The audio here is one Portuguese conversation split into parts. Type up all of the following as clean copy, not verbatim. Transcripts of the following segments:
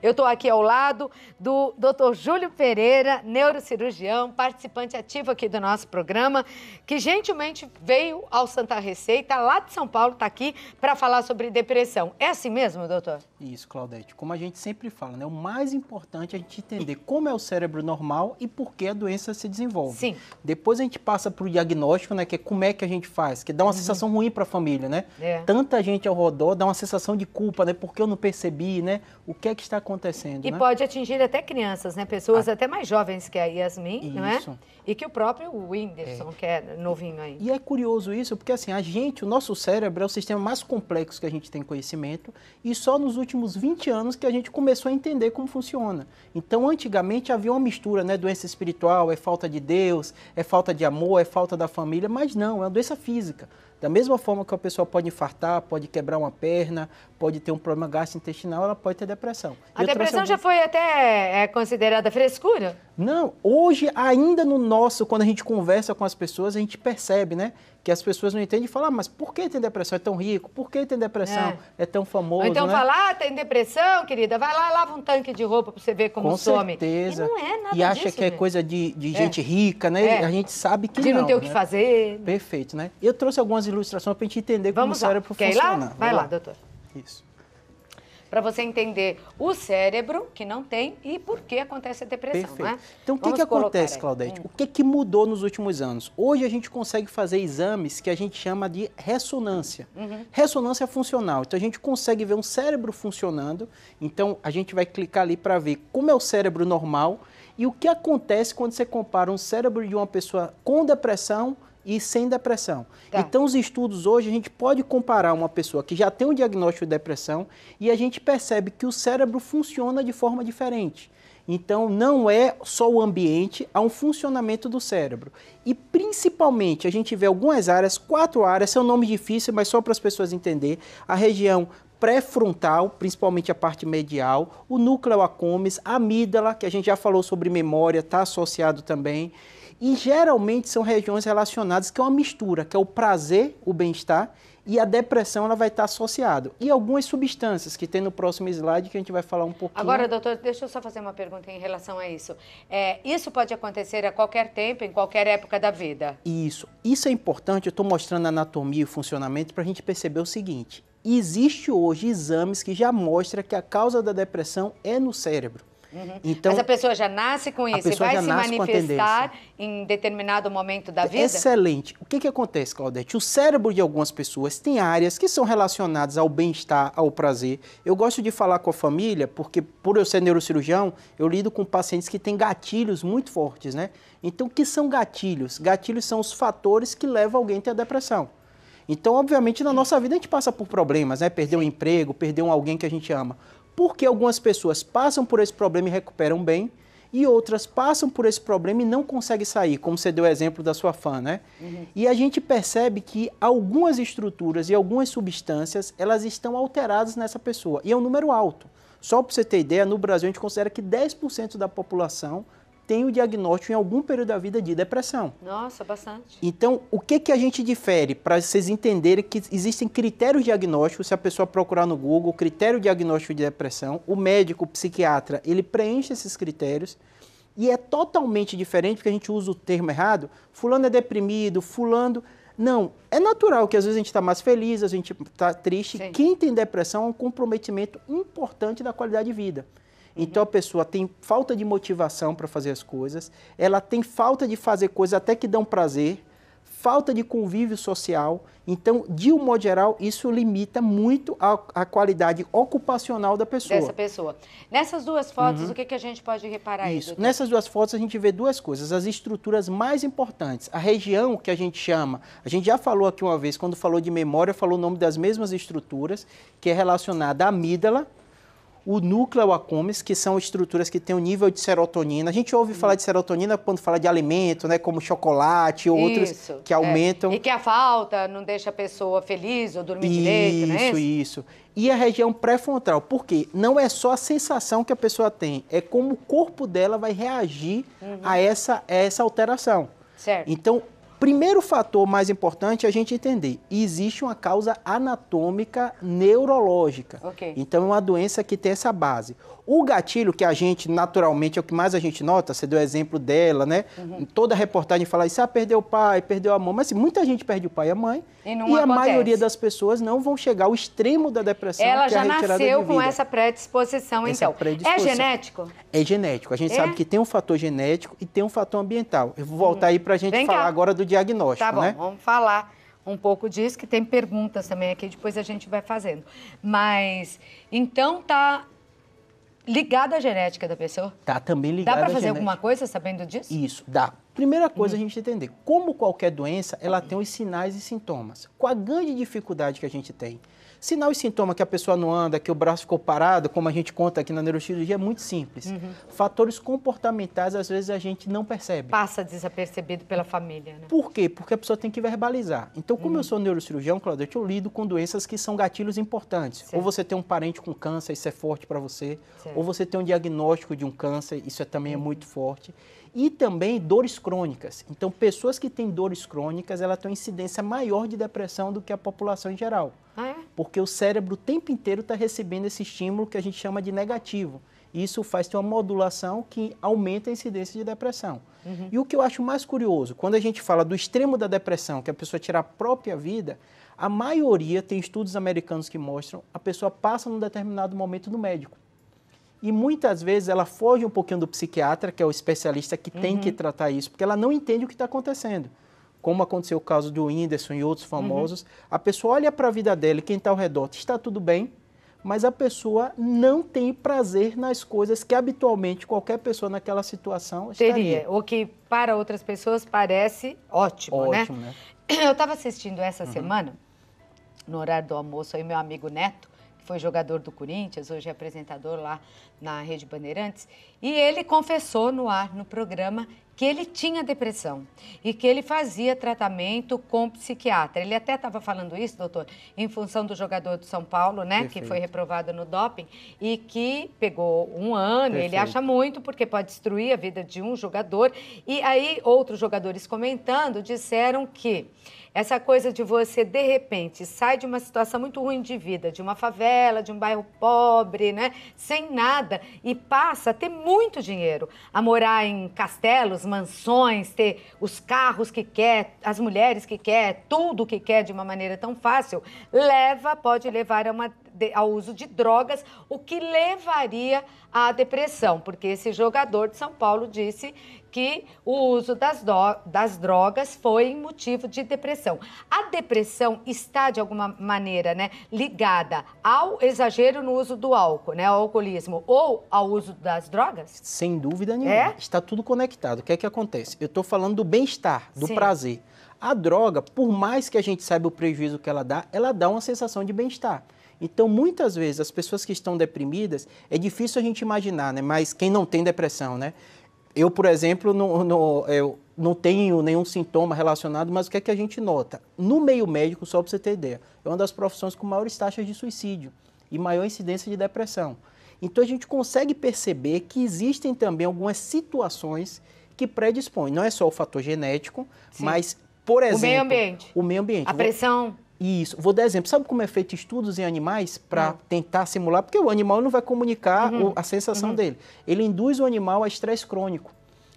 Eu estou aqui ao lado do Dr. Júlio Pereira, neurocirurgião, participante ativo aqui do nosso programa, que gentilmente veio ao Santa Receita, lá de São Paulo, está aqui para falar sobre depressão. É assim mesmo, doutor? Isso, Claudete. Como a gente sempre fala, né? O mais importante é a gente entender como é o cérebro normal e por que a doença se desenvolve. Sim. Depois a gente passa para o diagnóstico, né? Que é como é que a gente faz, que dá uma sensação ruim para a família, né? Tanta gente ao redor dá uma sensação de culpa, né? Porque eu não percebi, né? O que é que está acontecendo, E né? pode atingir até crianças, né? Pessoas até mais jovens que a Yasmin, não é? Isso. E que o próprio Whindersson, que é novinho aí. E é curioso isso, porque assim, o nosso cérebro é o sistema mais complexo que a gente tem conhecimento e só nos últimos 20 anos que a gente começou a entender como funciona. Então, antigamente havia uma mistura, né? Doença espiritual, é falta de Deus, é falta de amor, é falta da família, mas não, é uma doença física. Da mesma forma que a pessoa pode infartar, pode quebrar uma perna, pode ter um problema gastrointestinal, ela pode ter depressão. A depressão já foi até considerada frescura? Não, hoje ainda quando a gente conversa com as pessoas, a gente percebe, né? Que as pessoas não entendem e falam, mas por que tem depressão? É tão rico? Por que tem depressão? É tão famoso, ou então né? fala, tem depressão, querida, vai lá, lava um tanque de roupa para você ver como some. Com certeza. E não é nada E acha disso, que é coisa de gente rica, né? A gente sabe que não. De não ter o né? que fazer. Perfeito, né? Eu trouxe algumas ilustrações para a gente entender como o cérebro funciona. Quer ir lá? Vai lá, doutor. Isso. Para você entender o cérebro, que não tem, e por que acontece a depressão, Perfeito. né? Então, o que acontece, Claudete? O que mudou nos últimos anos? Hoje a gente consegue fazer exames que a gente chama de ressonância. Ressonância funcional. Então, a gente consegue ver um cérebro funcionando. Então, a gente vai clicar ali para ver como é o cérebro normal e o que acontece quando você compara um cérebro de uma pessoa com depressão e sem depressão. Tá. Então, os estudos hoje, a gente pode comparar uma pessoa que já tem um diagnóstico de depressão e a gente percebe que o cérebro funciona de forma diferente. Então, não é só o ambiente, há um funcionamento do cérebro. E, principalmente, a gente vê algumas áreas, 4 áreas, são nomes difíceis, mas só para as pessoas entenderem, a região pré-frontal, principalmente a parte medial, o núcleo accumbens, a amígdala, que a gente já falou sobre memória, está associado também. E geralmente são regiões relacionadas, que é uma mistura, que é o prazer, o bem-estar, e a depressão ela vai estar associada. E algumas substâncias que tem no próximo slide, que a gente vai falar um pouquinho. Agora, doutor, deixa eu só fazer uma pergunta em relação a isso. Isso pode acontecer a qualquer tempo, em qualquer época da vida? Isso é importante, eu estou mostrando a anatomia e o funcionamento para a gente perceber o seguinte. Existe hoje exames que já mostram que a causa da depressão é no cérebro. Então, mas a pessoa já nasce com isso e vai se manifestar em determinado momento da vida? Excelente. O que acontece, Claudete? O cérebro de algumas pessoas tem áreas que são relacionadas ao bem-estar, ao prazer. Eu gosto de falar com a família, porque por eu ser neurocirurgião, eu lido com pacientes que têm gatilhos muito fortes, né? Então, o que são gatilhos? Gatilhos são os fatores que levam alguém a ter a depressão. Então, obviamente, na nossa vida a gente passa por problemas, né? Perder um emprego, perder alguém que a gente ama. Porque algumas pessoas passam por esse problema e recuperam bem, e outras passam por esse problema e não conseguem sair, como você deu o exemplo da sua fã, né? E a gente percebe que algumas estruturas e algumas substâncias, elas estão alteradas nessa pessoa, e é um número alto. Só para você ter ideia, no Brasil a gente considera que 10% da população tem o diagnóstico em algum período da vida de depressão. Nossa, bastante. Então, o que a gente difere? Para vocês entenderem que existem critérios diagnósticos, se a pessoa procurar no Google, critério diagnóstico de depressão, o médico, o psiquiatra, ele preenche esses critérios e é totalmente diferente, porque a gente usa o termo errado, fulano é deprimido, fulano... Não, é natural que às vezes a gente está mais feliz, a gente está triste. Sim. Quem tem depressão é um comprometimento importante da qualidade de vida. Então a pessoa tem falta de motivação para fazer as coisas, ela tem falta de fazer coisas até que dão prazer, falta de convívio social. Então, de um modo geral, isso limita muito a qualidade ocupacional da pessoa. Dessa pessoa. Nessas duas fotos, o que a gente pode reparar aí? Isso. Nessas duas fotos a gente vê duas coisas, as estruturas mais importantes. A região que a gente chama, a gente já falou aqui uma vez, quando falou de memória, falou o nome das mesmas estruturas, que é relacionada à amígdala, o núcleo accumbens, que são estruturas que têm um nível de serotonina. A gente ouve falar de serotonina quando fala de alimento, né, como chocolate ou outros que aumentam. E que a falta não deixa a pessoa feliz ou dormir direito, né? Isso. E a região pré-frontal, por quê? Não é só a sensação que a pessoa tem, é como o corpo dela vai reagir a essa alteração. Certo. Então, Primeiro fator mais importante é a gente entender, existe uma causa anatômica neurológica. Okay. Então, é uma doença que tem essa base. O gatilho, que a gente, naturalmente, é o que mais a gente nota, você deu o exemplo dela, né? Toda reportagem fala isso, perdeu o pai, perdeu a mãe, mas assim, muita gente perde o pai e a mãe, e a maioria das pessoas não vão chegar ao extremo da depressão, ela que é a retirada de vida. Ela já nasceu com essa predisposição, então. É genético? É genético. A gente sabe que tem um fator genético e tem um fator ambiental. Eu vou voltar aí para a gente falar agora do diagnóstico, tá bom, né? Vamos falar um pouco disso, que tem perguntas também aqui, depois a gente vai fazendo. Mas, então, tá ligada à genética da pessoa? Tá também ligada à genética. Dá para fazer alguma coisa sabendo disso? Isso, dá. Primeira coisa a gente entender, como qualquer doença, ela tem os sinais e sintomas. Qual a grande dificuldade que a gente tem? Sinal e sintoma que a pessoa não anda, que o braço ficou parado, como a gente conta aqui na neurocirurgia, é muito simples. Fatores comportamentais, às vezes, a gente não percebe. Passa desapercebido pela família, né? Por quê? Porque a pessoa tem que verbalizar. Então, como eu sou neurocirurgião, Claudete, eu lido com doenças que são gatilhos importantes. Certo. Ou você tem um parente com câncer, isso é forte para você. Certo. Ou você tem um diagnóstico de um câncer, isso também é muito forte. E também dores crônicas. Então, pessoas que têm dores crônicas, elas têm uma incidência maior de depressão do que a população em geral. Ah, é? Porque o cérebro o tempo inteiro está recebendo esse estímulo que a gente chama de negativo. E isso faz ter uma modulação que aumenta a incidência de depressão. E o que eu acho mais curioso, quando a gente fala do extremo da depressão, que a pessoa tira a própria vida, a maioria, tem estudos americanos que mostram, a pessoa passa num determinado momento no médico. E muitas vezes ela foge um pouquinho do psiquiatra, que é o especialista que tem que tratar isso, porque ela não entende o que está acontecendo. Como aconteceu o caso do Whindersson e outros famosos, a pessoa olha para a vida dela e quem está ao redor está tudo bem, mas a pessoa não tem prazer nas coisas que habitualmente qualquer pessoa naquela situação teria. O que para outras pessoas parece ótimo, né? Eu estava assistindo essa semana, no horário do almoço, aí meu amigo Neto, foi jogador do Corinthians, hoje é apresentador lá na Rede Bandeirantes, e ele confessou no ar, no programa, que ele tinha depressão e que ele fazia tratamento com psiquiatra. Ele até estava falando isso, doutor, em função do jogador do São Paulo, né, Perfeito. Que foi reprovado no doping e que pegou um ano, Perfeito. Ele acha muito, porque pode destruir a vida de um jogador. E aí, outros jogadores comentando, disseram que essa coisa de você, de repente, sai de uma situação muito ruim de vida, de uma favela, de um bairro pobre, né, sem nada, e passa a ter muito dinheiro, a morar em castelos, mansões, ter os carros que quer, as mulheres que quer, tudo que quer de uma maneira tão fácil, pode levar ao uso de drogas, o que levaria à depressão, porque esse jogador de São Paulo disse que o uso das drogas foi motivo de depressão. A depressão está, de alguma maneira, né, ligada ao exagero no uso do álcool, né, ao alcoolismo, ou ao uso das drogas? Sem dúvida nenhuma. Está tudo conectado. O que é que acontece? Eu estou falando do bem-estar, do prazer. A droga, por mais que a gente saiba o prejuízo que ela dá uma sensação de bem-estar. Então, muitas vezes, as pessoas que estão deprimidas, é difícil a gente imaginar, né? Mas quem não tem depressão, né? Eu, por exemplo, eu não tenho nenhum sintoma relacionado, mas o que é que a gente nota? No meio médico, só para você ter ideia, é uma das profissões com maiores taxas de suicídio e maior incidência de depressão. Então, a gente consegue perceber que existem também algumas situações que predispõem. Não é só o fator genético, mas, por exemplo... O meio ambiente. O meio ambiente. A pressão... Isso. Vou dar exemplo. Sabe como é feito estudos em animais para tentar simular? Porque o animal não vai comunicar a sensação dele. Ele induz o animal a estresse crônico.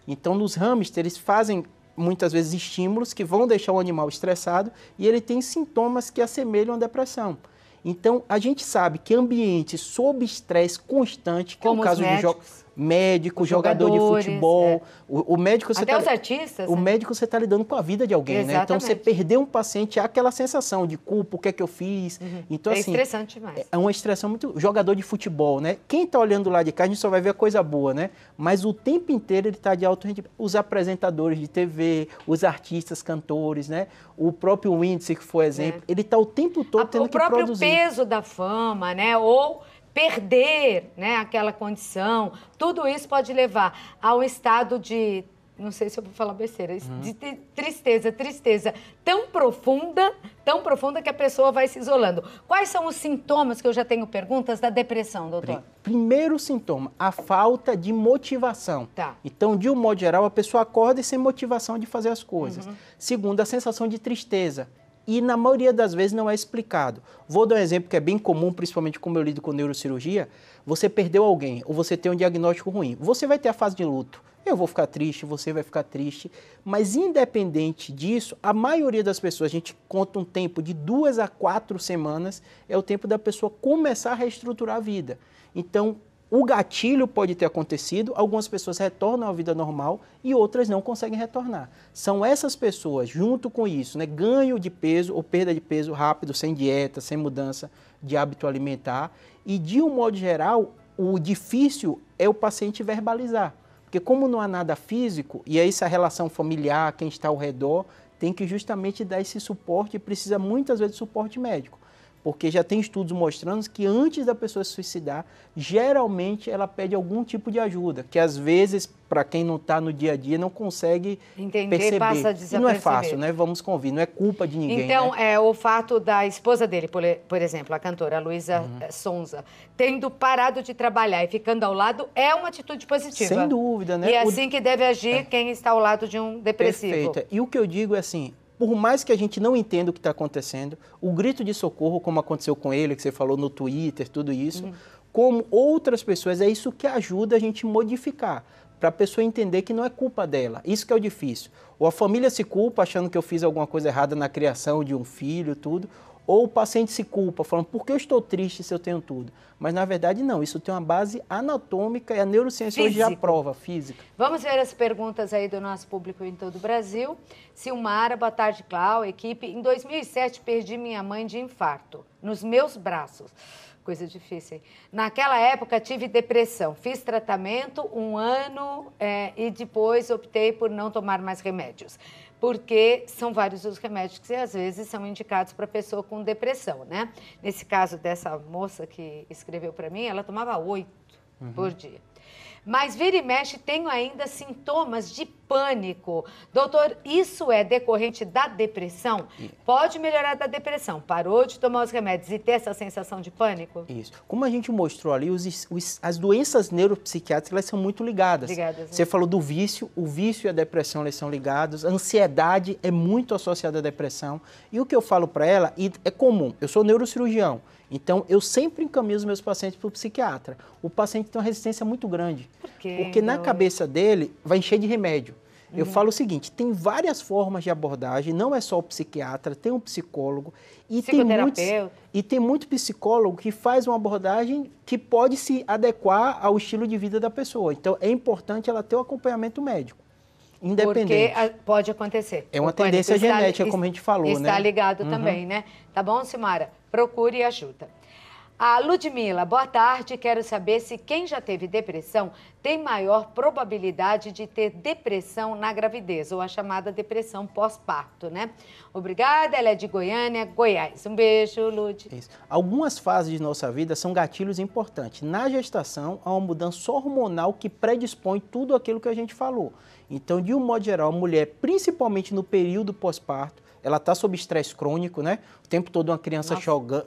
Então, nos hamsters, eles fazem muitas vezes estímulos que vão deixar o animal estressado e ele tem sintomas que assemelham a depressão. Então, a gente sabe que ambiente sob estresse constante, que como é o caso de médico, jogador de futebol, o médico... Até os artistas. O médico, você está lidando com a vida de alguém, né? Então, você perder um paciente, há aquela sensação de culpa, o que é que eu fiz. Então, assim, estressante demais. É uma estressão muito... Jogador de futebol, né? Quem está olhando lá de cá, a gente só vai ver a coisa boa, né? Mas o tempo inteiro ele está de alto rendimento. Os apresentadores de TV, os artistas, cantores, né? O próprio Whindersson, que foi exemplo, ele está o tempo todo tendo que produzir. O próprio peso da fama, né? Ou perder, né, aquela condição, tudo isso pode levar a um estado de não sei se eu vou falar besteira, de tristeza tão profunda que a pessoa vai se isolando. Quais são os sintomas, que eu já tenho perguntas, da depressão, doutor? Primeiro sintoma, a falta de motivação. Tá. Então, de um modo geral, a pessoa acorda sem motivação de fazer as coisas. Segundo, a sensação de tristeza. E na maioria das vezes não é explicado. Vou dar um exemplo que é bem comum, principalmente como eu lido com neurocirurgia. Você perdeu alguém ou você tem um diagnóstico ruim. Você vai ter a fase de luto. Eu vou ficar triste, você vai ficar triste. Mas independente disso, a maioria das pessoas, a gente conta um tempo de 2 a 4 semanas, é o tempo da pessoa começar a reestruturar a vida. Então, o gatilho pode ter acontecido, algumas pessoas retornam à vida normal e outras não conseguem retornar. São essas pessoas, junto com isso, né, ganho de peso ou perda de peso rápido, sem dieta, sem mudança de hábito alimentar. E, de um modo geral, o difícil é o paciente verbalizar. Porque como não há nada físico, e aí essa relação familiar, quem está ao redor, tem que justamente dar esse suporte e precisa muitas vezes de suporte médico. Porque já tem estudos mostrando que antes da pessoa se suicidar, geralmente ela pede algum tipo de ajuda, que às vezes, para quem não está no dia a dia, não consegue perceber. Passa a desaperceber. E não é fácil, né? Vamos convir, não é culpa de ninguém. Então, né? o fato da esposa dele, por exemplo, a cantora Luísa Sonza, tendo parado de trabalhar e ficando ao lado, é uma atitude positiva. Sem dúvida, né? E é assim que deve agir quem está ao lado de um depressivo. Perfeito. E o que eu digo é assim, por mais que a gente não entenda o que está acontecendo, o grito de socorro, como aconteceu com ele, que você falou no Twitter, tudo isso, como outras pessoas, é isso que ajuda a gente modificar, para a pessoa entender que não é culpa dela. Isso que é o difícil. Ou a família se culpa achando que eu fiz alguma coisa errada na criação de um filho, tudo, ou o paciente se culpa, falando, por que eu estou triste se eu tenho tudo? Mas, na verdade, não. Isso tem uma base anatômica e a neurociência hoje já prova, física. Vamos ver as perguntas aí do nosso público em todo o Brasil. Silmara, boa tarde, Clau, equipe. Em 2007, perdi minha mãe de infarto, nos meus braços. Coisa difícil, hein? Naquela época, tive depressão. Fiz tratamento 1 ano e depois optei por não tomar mais remédios. Porque são vários os remédios que, às vezes, são indicados para pessoa com depressão, né? Nesse caso dessa moça que escreveu para mim, ela tomava 8 por dia. Mas vira e mexe, tenho ainda sintomas de pânico. Doutor, isso é decorrente da depressão? Pode melhorar da depressão. Parou de tomar os remédios e ter essa sensação de pânico? Isso. Como a gente mostrou ali, as doenças neuropsiquiátricas, elas são muito ligadas. Você falou do vício, o vício e a depressão, eles são ligados. A ansiedade é muito associada à depressão. E o que eu falo para ela, e é comum, eu sou neurocirurgião, então eu sempre encaminho os meus pacientes para o psiquiatra. O paciente tem uma resistência muito grande. Por quê? Porque na cabeça dele vai encher de remédio. Eu falo o seguinte, tem várias formas de abordagem, não é só o psiquiatra, tem um psicólogo e tem muito psicólogo que faz uma abordagem que pode se adequar ao estilo de vida da pessoa. Então, é importante ela ter o acompanhamento médico, independente. Porque pode acontecer. É uma tendência genética, como a gente falou, né? Está ligado também, né? Tá bom, Silmara? Procure ajuda. A Ludmila, boa tarde. Quero saber se quem já teve depressão tem maior probabilidade de ter depressão na gravidez, ou a chamada depressão pós-parto, né? Obrigada, ela é de Goiânia, Goiás. Um beijo, Lud. Isso. Algumas fases de nossa vida são gatilhos importantes. Na gestação, há uma mudança hormonal que predispõe tudo aquilo que a gente falou. Então, de um modo geral, a mulher, principalmente no período pós-parto, ela está sob estresse crônico, né? O tempo todo uma criança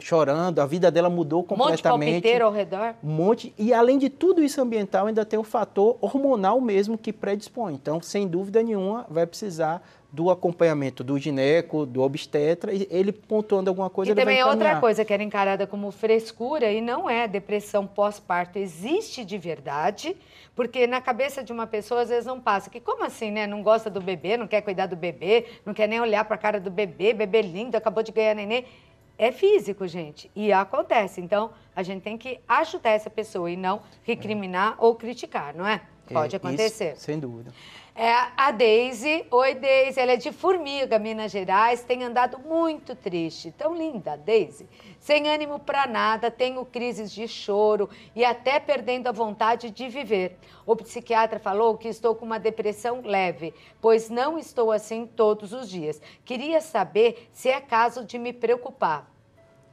chorando, a vida dela mudou completamente. Um monte de palpiteiro ao redor. Um monte. E além de tudo isso ambiental, ainda tem o fator hormonal mesmo que predispõe. Então, sem dúvida nenhuma, vai precisar do acompanhamento do gineco, do obstetra, e ele pontuando alguma coisa, ele vai encaminhar. E também outra coisa que era encarada como frescura, e não é depressão pós-parto, existe de verdade, porque na cabeça de uma pessoa às vezes não passa, que como assim, né? Não gosta do bebê, não quer cuidar do bebê, não quer nem olhar para a cara do bebê, bebê lindo, acabou de ganhar neném. É físico, gente, e acontece. Então, a gente tem que ajudar essa pessoa e não recriminar ou criticar, não é? Pode acontecer. Isso, sem dúvida. A Deise, oi Deise, ela é de Formiga, Minas Gerais, tem andado muito triste, tão linda, Deise, sem ânimo para nada, tenho crises de choro e até perdendo a vontade de viver. O psiquiatra falou que estou com uma depressão leve, pois não estou assim todos os dias. Queria saber se é caso de me preocupar.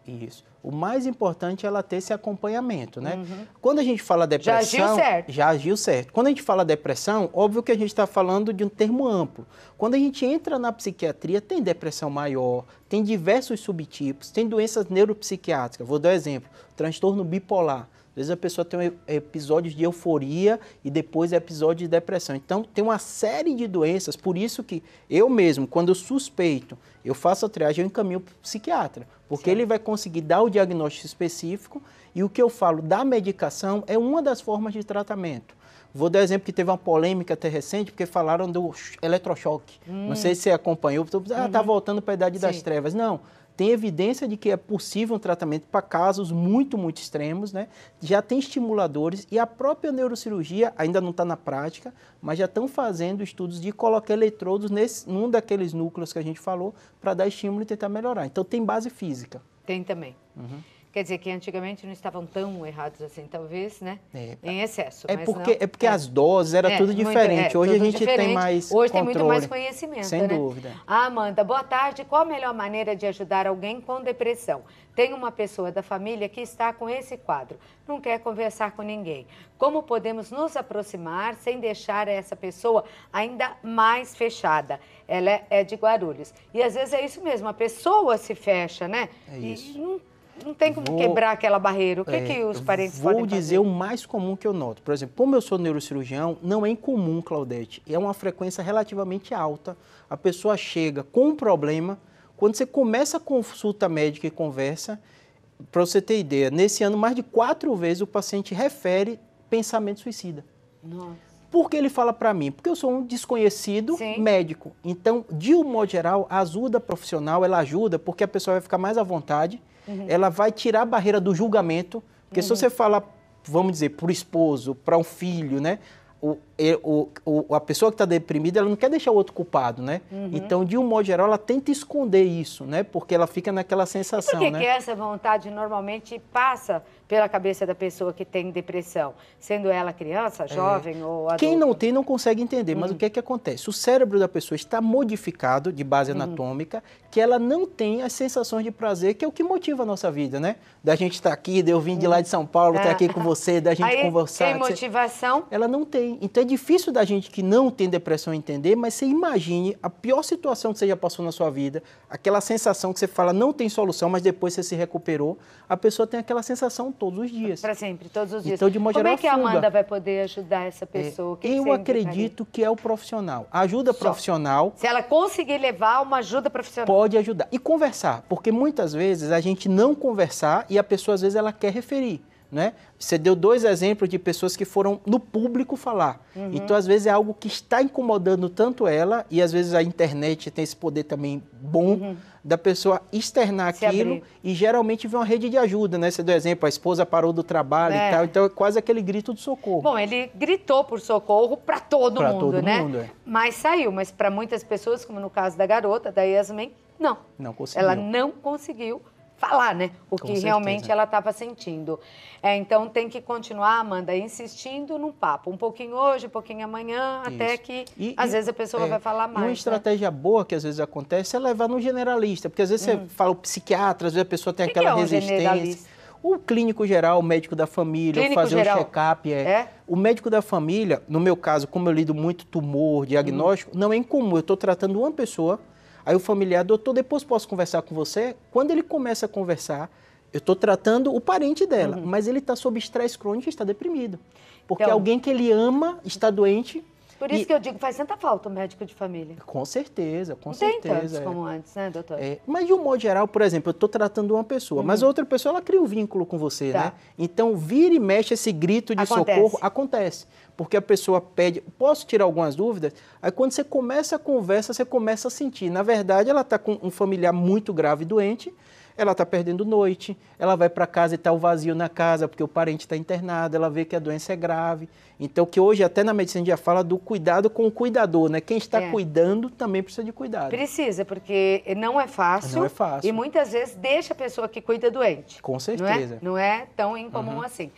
Isso. O mais importante é ela ter esse acompanhamento, né? Quando a gente fala depressão... Já agiu certo. Já agiu certo. Quando a gente fala depressão, óbvio que a gente está falando de um termo amplo. Quando a gente entra na psiquiatria, tem depressão maior, tem diversos subtipos, tem doenças neuropsiquiátricas. Vou dar um exemplo, transtorno bipolar. Às vezes a pessoa tem episódios de euforia e depois episódios de depressão. Então, tem uma série de doenças, por isso que eu mesmo, quando eu suspeito, eu faço a triagem, eu encaminho para o psiquiatra, porque ele vai conseguir dar o diagnóstico específico e o que eu falo da medicação é uma das formas de tratamento. Vou dar exemplo que teve uma polêmica até recente, porque falaram do eletrochoque. Não sei se você acompanhou, está voltando para a Idade das Trevas. Não. Tem evidência de que é possível um tratamento para casos muito, muito extremos, né? Já tem estimuladores e a própria neurocirurgia ainda não está na prática, mas já estão fazendo estudos de colocar eletrodos num daqueles núcleos que a gente falou para dar estímulo e tentar melhorar. Então tem base física. Tem também. Quer dizer que antigamente não estavam tão errados assim, talvez, né? Em excesso. É porque as doses era tudo diferente. Hoje a gente tem mais Hoje controle. tem muito mais conhecimento, Sem dúvida. Amanda, boa tarde. Qual a melhor maneira de ajudar alguém com depressão? Tem uma pessoa da família que está com esse quadro, não quer conversar com ninguém. Como podemos nos aproximar sem deixar essa pessoa ainda mais fechada? Ela é de Guarulhos. E às vezes é isso mesmo, a pessoa se fecha, né? É isso. E não tem como quebrar aquela barreira. O que os parentes podem fazer? Vou dizer o mais comum que eu noto. Por exemplo, como eu sou neurocirurgião, não é incomum, Claudete. É uma frequência relativamente alta. A pessoa chega com um problema. Quando você começa a consulta médica e conversa, para você ter ideia, nesse ano, mais de 4 vezes o paciente refere pensamento suicida. Nossa. Por que ele fala para mim? Porque eu sou um desconhecido médico. Então, de um modo geral, a ajuda profissional, ela ajuda porque a pessoa vai ficar mais à vontade, ela vai tirar a barreira do julgamento, porque se você fala, vamos dizer, para o esposo, para um filho, né? A pessoa que está deprimida, ela não quer deixar o outro culpado, né? Então, de um modo geral, ela tenta esconder isso, né? Porque ela fica naquela sensação, e por que né? que essa vontade normalmente passa pela cabeça da pessoa que tem depressão? Sendo ela criança, jovem ou adulto? Quem não tem não consegue entender, mas o que é que acontece? O cérebro da pessoa está modificado de base anatômica, que ela não tem as sensações de prazer, que é o que motiva a nossa vida, né? Da gente estar aqui, de eu vir de lá de São Paulo, estar aqui com você, da gente conversar. Tem motivação? Ela não tem. Então é difícil da gente que não tem depressão entender, mas você imagine a pior situação que você já passou na sua vida, aquela sensação que você fala não tem solução, mas depois você se recuperou, a pessoa tem aquela sensação todos os dias. Para sempre, todos os dias. Então, de modo geral, como é que a Amanda vai poder ajudar essa pessoa? Eu acredito que é o profissional. A ajuda profissional... Se ela conseguir levar uma ajuda profissional. Pode ajudar. E conversar, porque muitas vezes a gente não conversar e a pessoa às vezes ela quer referir. Né? Você deu 2 exemplos de pessoas que foram no público falar. Então, às vezes, é algo que está incomodando tanto ela, e às vezes a internet tem esse poder também bom da pessoa externar aquilo, e geralmente vem uma rede de ajuda, né? Você deu exemplo, a esposa parou do trabalho e tal, então é quase aquele grito de socorro. Bom, ele gritou por socorro para todo mundo, né? Mas saiu, mas para muitas pessoas, como no caso da garota, da Yasmin, não. Não conseguiu. Ela não conseguiu falar, né? O que realmente ela estava sentindo. Então, tem que continuar, Amanda, insistindo num papo. Um pouquinho hoje, um pouquinho amanhã, até que, às vezes, a pessoa vai falar mais. Uma estratégia boa que, às vezes, acontece é levar no generalista. Porque, às vezes, você fala o psiquiatra, às vezes, a pessoa tem aquela resistência. O clínico geral, o médico da família, fazer um check-up. O médico da família, no meu caso, como eu lido muito tumor, diagnóstico, não é incomum. Eu estou tratando uma pessoa. Aí o familiar, doutor, depois posso conversar com você? Quando ele começa a conversar, eu estou tratando o parente dela, mas ele está sob estresse crônico e está deprimido. Porque então, alguém que ele ama está doente. Por isso que eu digo, faz tanta falta o médico de família. Com certeza, com certeza. Tem tantos como antes, né, doutor? Mas de um modo geral, por exemplo, eu estou tratando uma pessoa, mas a outra pessoa, ela cria um vínculo com você, né? Então, vira e mexe esse grito de socorro, acontece. Porque a pessoa pede, posso tirar algumas dúvidas? Aí quando você começa a conversa, você começa a sentir. Na verdade, ela está com um familiar muito grave e doente, ela está perdendo noite, ela vai para casa e está o vazio na casa, porque o parente está internado, ela vê que a doença é grave. Então, que hoje até na medicina já fala do cuidado com o cuidador, né? Quem está cuidando também precisa de cuidado. Precisa, porque não é fácil. Não é fácil. E muitas vezes deixa a pessoa que cuida doente. Com certeza. Não é tão incomum assim.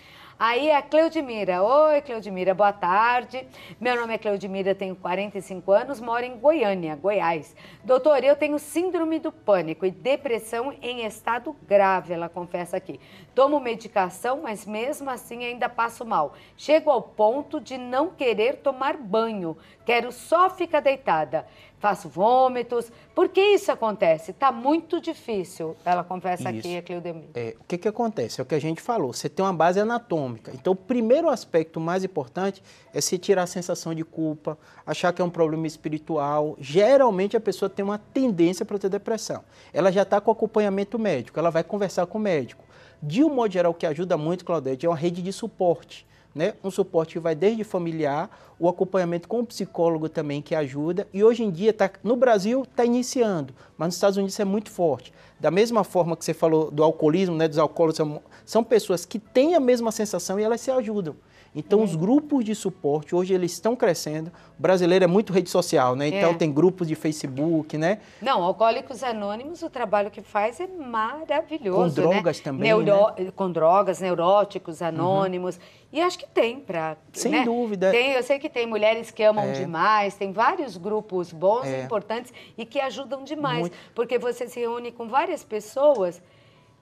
Aí a Cleudimira. Oi, Cleudimira, boa tarde. Meu nome é Cleudimira, tenho 45 anos, moro em Goiânia, Goiás. Doutor, eu tenho síndrome do pânico e depressão em estado grave, ela confessa aqui. Tomo medicação, mas mesmo assim ainda passo mal. Chego ao ponto de não querer tomar banho. Quero só ficar deitada. Faço vômitos. Por que isso acontece? Está muito difícil, ela confessa aqui, a Cleudemir. O que acontece? É o que a gente falou, você tem uma base anatômica. Então, o primeiro aspecto mais importante é se tirar a sensação de culpa, achar que é um problema espiritual. Geralmente, a pessoa tem uma tendência para ter depressão. Ela já está com acompanhamento médico, ela vai conversar com o médico. De um modo geral, o que ajuda muito, Claudete, é uma rede de suporte. Né? Um suporte que vai desde familiar, o acompanhamento com o psicólogo também que ajuda. E hoje em dia, no Brasil, está iniciando, mas nos Estados Unidos é muito forte. Da mesma forma que você falou do alcoolismo, né, dos alcoólatras, são pessoas que têm a mesma sensação e elas se ajudam. Então, os grupos de suporte, hoje eles estão crescendo. O brasileiro é muito rede social, né? Então, tem grupos de Facebook, né? Não, Alcoólicos Anônimos, o trabalho que faz é maravilhoso, com drogas, né? Também, né? Com drogas, neuróticos anônimos. E acho que tem para... Sem dúvida. Eu sei que tem mulheres que amam demais, tem vários grupos bons e importantes e que ajudam demais. Muito. Porque você se reúne com várias pessoas...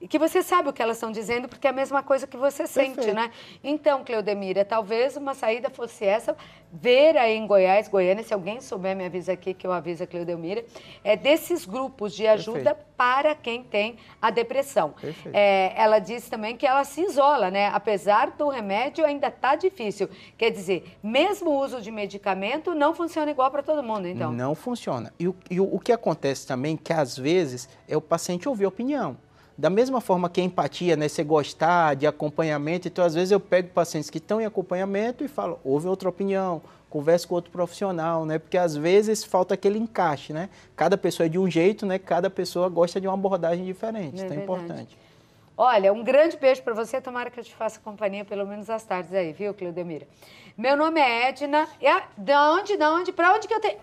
E que você sabe o que elas estão dizendo, porque é a mesma coisa que você sente, né? Então, Cleudemira, talvez uma saída fosse essa, ver aí em Goiás, Goiânia, se alguém souber, me avisa aqui, que eu aviso a Cleudemira, desses grupos de ajuda para quem tem a depressão. Ela disse também que ela se isola, né? Apesar do remédio, ainda está difícil. Quer dizer, mesmo o uso de medicamento não funciona igual para todo mundo, então? Não funciona. E o que acontece também, que às vezes, é o paciente ouvir opinião. Da mesma forma que a empatia, né, você gostar de acompanhamento, então às vezes eu pego pacientes que estão em acompanhamento e falo, ouve outra opinião, converse com outro profissional, né, porque às vezes falta aquele encaixe, né, cada pessoa é de um jeito, né, cada pessoa gosta de uma abordagem diferente, então é importante. Olha, um grande beijo para você, tomara que eu te faça companhia pelo menos às tardes aí, viu, Cleudemira? Meu nome é Edna, para onde que eu tenho,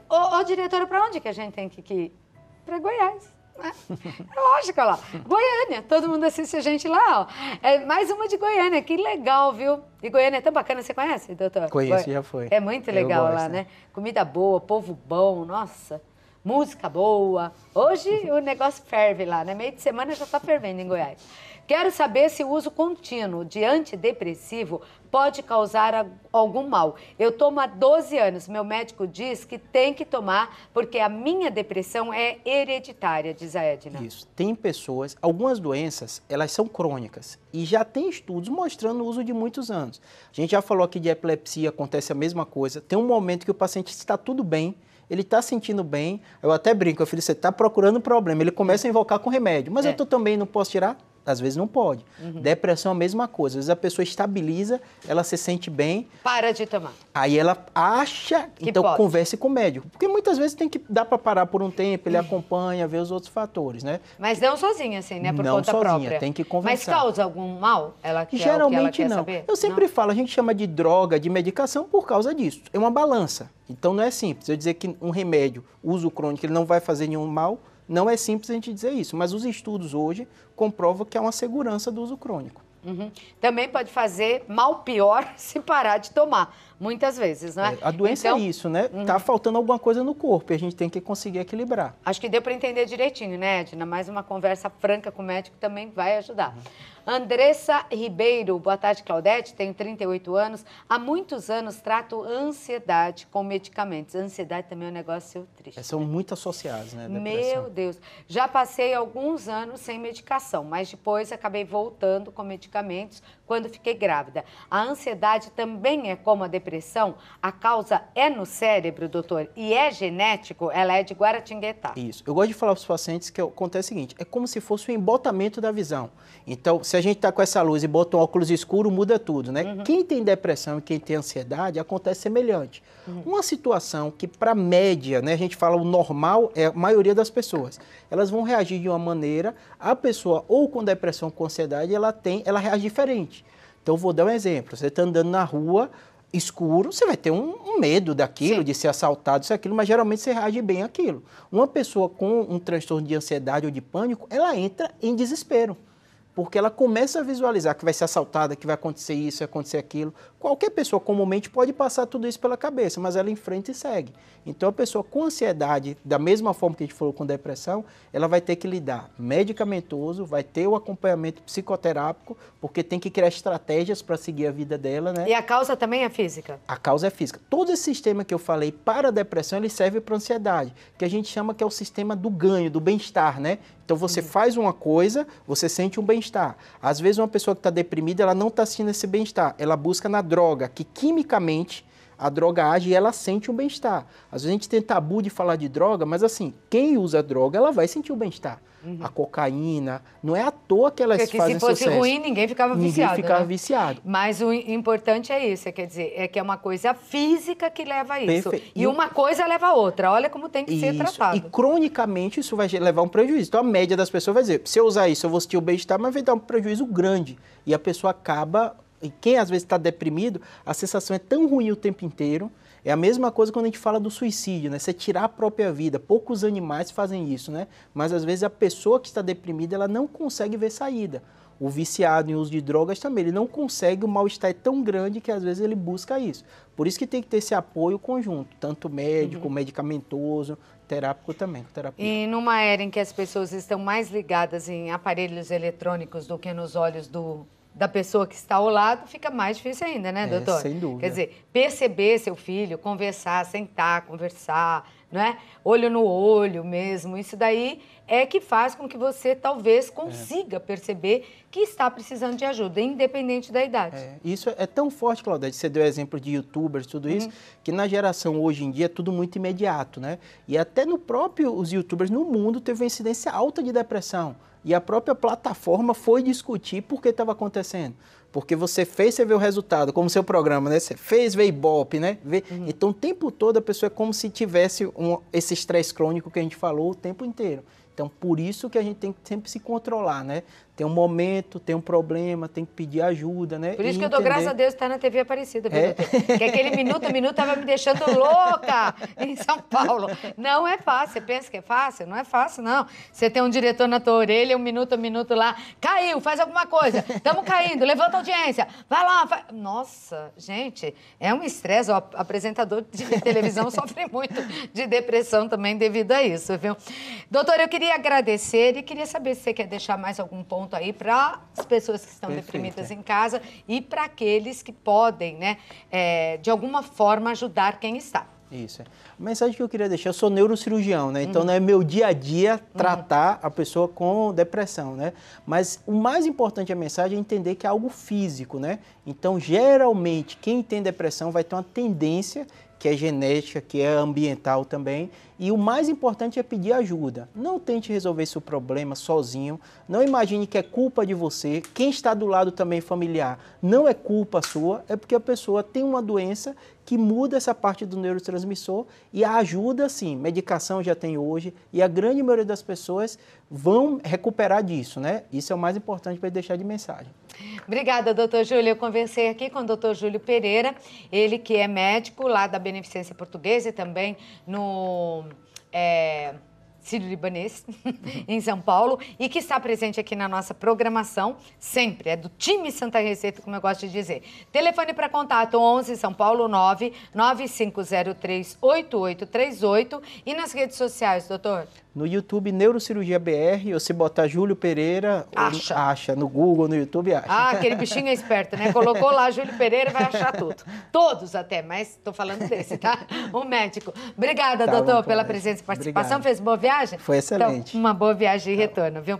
diretora, para onde que a gente tem que ir? Para Goiás. É lógico, olha lá. Goiânia, todo mundo assiste a gente lá, ó. É mais uma de Goiânia, que legal, viu? E Goiânia é tão bacana, você conhece, doutor? Conheço, já foi. É muito legal lá, né? Comida boa, povo bom, nossa, música boa. Hoje o negócio ferve lá, né? Meio de semana já tá fervendo em Goiás. Quero saber se o uso contínuo de antidepressivo pode causar algum mal. Eu tomo há 12 anos, meu médico diz que tem que tomar porque a minha depressão é hereditária, diz a Edna. Isso, tem pessoas, algumas doenças, elas são crônicas e já tem estudos mostrando o uso de muitos anos. A gente já falou aqui de epilepsia, acontece a mesma coisa, tem um momento que o paciente está tudo bem, ele está sentindo bem, eu até brinco, eu falei, você está procurando problema, ele começa a invocar com remédio, mas eu também não posso tirar? Às vezes não pode. Depressão é a mesma coisa. Às vezes a pessoa estabiliza, ela se sente bem. Para de tomar. Aí ela acha, que então pode. Converse com o médico. Porque muitas vezes tem que dar para parar por um tempo, ele acompanha, vê os outros fatores, né? Mas não sozinha, assim, né? Por não conta sozinha, própria. Tem que conversar. Mas causa algum mal? Geralmente ela não. Saber? Eu sempre falo, a gente chama de droga, de medicação por causa disso. É uma balança. Então não é simples. Eu dizer que um remédio, uso crônico, ele não vai fazer nenhum mal. Não é simples a gente dizer isso, mas os estudos hoje comprovam que há uma segurança do uso crônico. Também pode fazer mal pior se parar de tomar, muitas vezes, não é? A doença então, é isso, né? Tá faltando alguma coisa no corpo e a gente tem que conseguir equilibrar. Acho que deu para entender direitinho, né, Edna? Mais uma conversa franca com o médico também vai ajudar. Andressa Ribeiro, boa tarde, Claudete, tenho 38 anos. Há muitos anos trato ansiedade com medicamentos. Ansiedade também é um negócio triste. São muito associados, né? Meu Deus. Já passei alguns anos sem medicação, mas depois acabei voltando com medicamentos quando fiquei grávida. A ansiedade também é como a depressão? A causa é no cérebro, doutor? E é genético? Ela é de Guaratinguetá. Isso. Eu gosto de falar para os pacientes que acontece o seguinte, é como se fosse um embotamento da visão. Então, se a gente está com essa luz e bota um óculos escuro, muda tudo, né? Quem tem depressão e quem tem ansiedade, acontece semelhante. Uma situação que, para a média, né, a gente fala o normal, é a maioria das pessoas. Elas vão reagir de uma maneira, a pessoa ou com depressão ou com ansiedade, ela reage diferente. Então, eu vou dar um exemplo. Você está andando na rua, escuro, você vai ter um medo daquilo, de ser assaltado, isso aquilo, mas geralmente você reage bem àquilo. Uma pessoa com um transtorno de ansiedade ou de pânico, ela entra em desespero. porque ela começa a visualizar que vai ser assaltada, que vai acontecer isso, vai acontecer aquilo. Qualquer pessoa comumente pode passar tudo isso pela cabeça, mas ela enfrenta e segue. Então a pessoa com ansiedade, da mesma forma que a gente falou com depressão, ela vai ter que lidar medicamentoso, vai ter o acompanhamento psicoterápico, porque tem que criar estratégias para seguir a vida dela, né? E a causa também é física? A causa é física. Todo esse sistema que eu falei para a depressão, ele serve para a ansiedade, que a gente chama que é o sistema do ganho, do bem-estar, né? Então você faz uma coisa, você sente um bem-estar. Às vezes uma pessoa que está deprimida, ela não está sentindo esse bem-estar, ela busca na droga, que quimicamente a droga age e ela sente um bem-estar. Às vezes a gente tem tabu de falar de droga, mas assim, quem usa droga, ela vai sentir o bem-estar. A cocaína, não é à toa que elas porque fazem se fosse sucesso. ruim, ninguém ficava viciado. Ninguém ficava né? viciado. Mas o importante é isso, quer dizer, é que é uma coisa física que leva a isso. Perfeito. E uma coisa leva a outra. Olha como tem que ser tratado. E cronicamente isso vai levar a um prejuízo. Então a média das pessoas vai dizer, se eu usar isso, eu vou sentir o bem-estar, mas vai dar um prejuízo grande. E a pessoa acaba, e quem às vezes está deprimido, a sensação é tão ruim o tempo inteiro. É a mesma coisa quando a gente fala do suicídio, né? Você tirar a própria vida. Poucos animais fazem isso, né? Mas às vezes a pessoa que está deprimida, ela não consegue ver saída. O viciado em uso de drogas também, ele não consegue, o mal-estar é tão grande que às vezes ele busca isso. Por isso que tem que ter esse apoio conjunto, tanto médico, medicamentoso, terápico também. Terapia. E numa era em que as pessoas estão mais ligadas em aparelhos eletrônicos do que nos olhos da pessoa que está ao lado, fica mais difícil ainda, né, doutor? Sem dúvida. Quer dizer, perceber seu filho, conversar, sentar, conversar, não é? Olho no olho mesmo, isso daí é que faz com que você talvez consiga perceber que está precisando de ajuda, independente da idade. Isso é tão forte, Claudete, você deu exemplo de youtubers, tudo isso, que na geração hoje em dia é tudo muito imediato, né? E até no próprio, os youtubers no mundo teve uma incidência alta de depressão. E a própria plataforma foi discutir por que estava acontecendo. Porque você fez, você vê o resultado, como seu programa, né? Você fez, vê Ibope, né? Então, o tempo todo, a pessoa é como se tivesse esse estresse crônico que a gente falou o tempo inteiro. Então, por isso que a gente tem que sempre se controlar, né? Tem um momento, tem um problema, tem que pedir ajuda, né? Por isso que eu dou graças a Deus estar na TV Aparecida, viu, doutor? Porque aquele minuto a minuto estava me deixando louca em São Paulo. Não é fácil, você pensa que é fácil? Não é fácil, não. Você tem um diretor na tua orelha, um minuto a minuto lá, caiu, faz alguma coisa, estamos caindo, levanta a audiência, vai lá, faz... Nossa, gente, é um estresse, o apresentador de televisão sofre muito de depressão também devido a isso, viu? Doutor, eu queria agradecer e queria saber se você quer deixar mais algum ponto aí para as pessoas que estão deprimidas em casa e para aqueles que podem, né, de alguma forma ajudar quem está. Isso. A mensagem que eu queria deixar, eu sou neurocirurgião, né? Então não é meu dia a dia tratar a pessoa com depressão, né? Mas o mais importante da mensagem é entender que é algo físico, né? Então, geralmente, quem tem depressão vai ter uma tendência que é genética, que é ambiental também, e o mais importante é pedir ajuda. Não tente resolver seu problema sozinho, não imagine que é culpa de você, quem está do lado também familiar não é culpa sua, é porque a pessoa tem uma doença que muda essa parte do neurotransmissor e a ajuda, sim, medicação já tem hoje e a grande maioria das pessoas vão recuperar disso, né? Isso é o mais importante para deixar de mensagem. Obrida, doutor Júlio. Eu conversei aqui com o doutor Júlio Pereira, ele que é médico lá da Beneficência Portuguesa e também no Sírio-Libanês, em São Paulo, e que está presente aqui na nossa programação, sempre, é do time Santa Receita, como eu gosto de dizer. Telefone para contato 11 São Paulo 995038838 e nas redes sociais, doutor? No YouTube, Neurocirurgia BR, ou se botar Júlio Pereira, acha. No Google, no YouTube, acha. Ah, aquele bichinho é esperto, né? Colocou lá Júlio Pereira, vai achar tudo. Todos até, mas estou falando desse, tá? Um médico. Obrigada, doutor, pela presença e participação. Obrigado. Fez boa viagem? Foi excelente. Então, uma boa viagem e retorno, viu?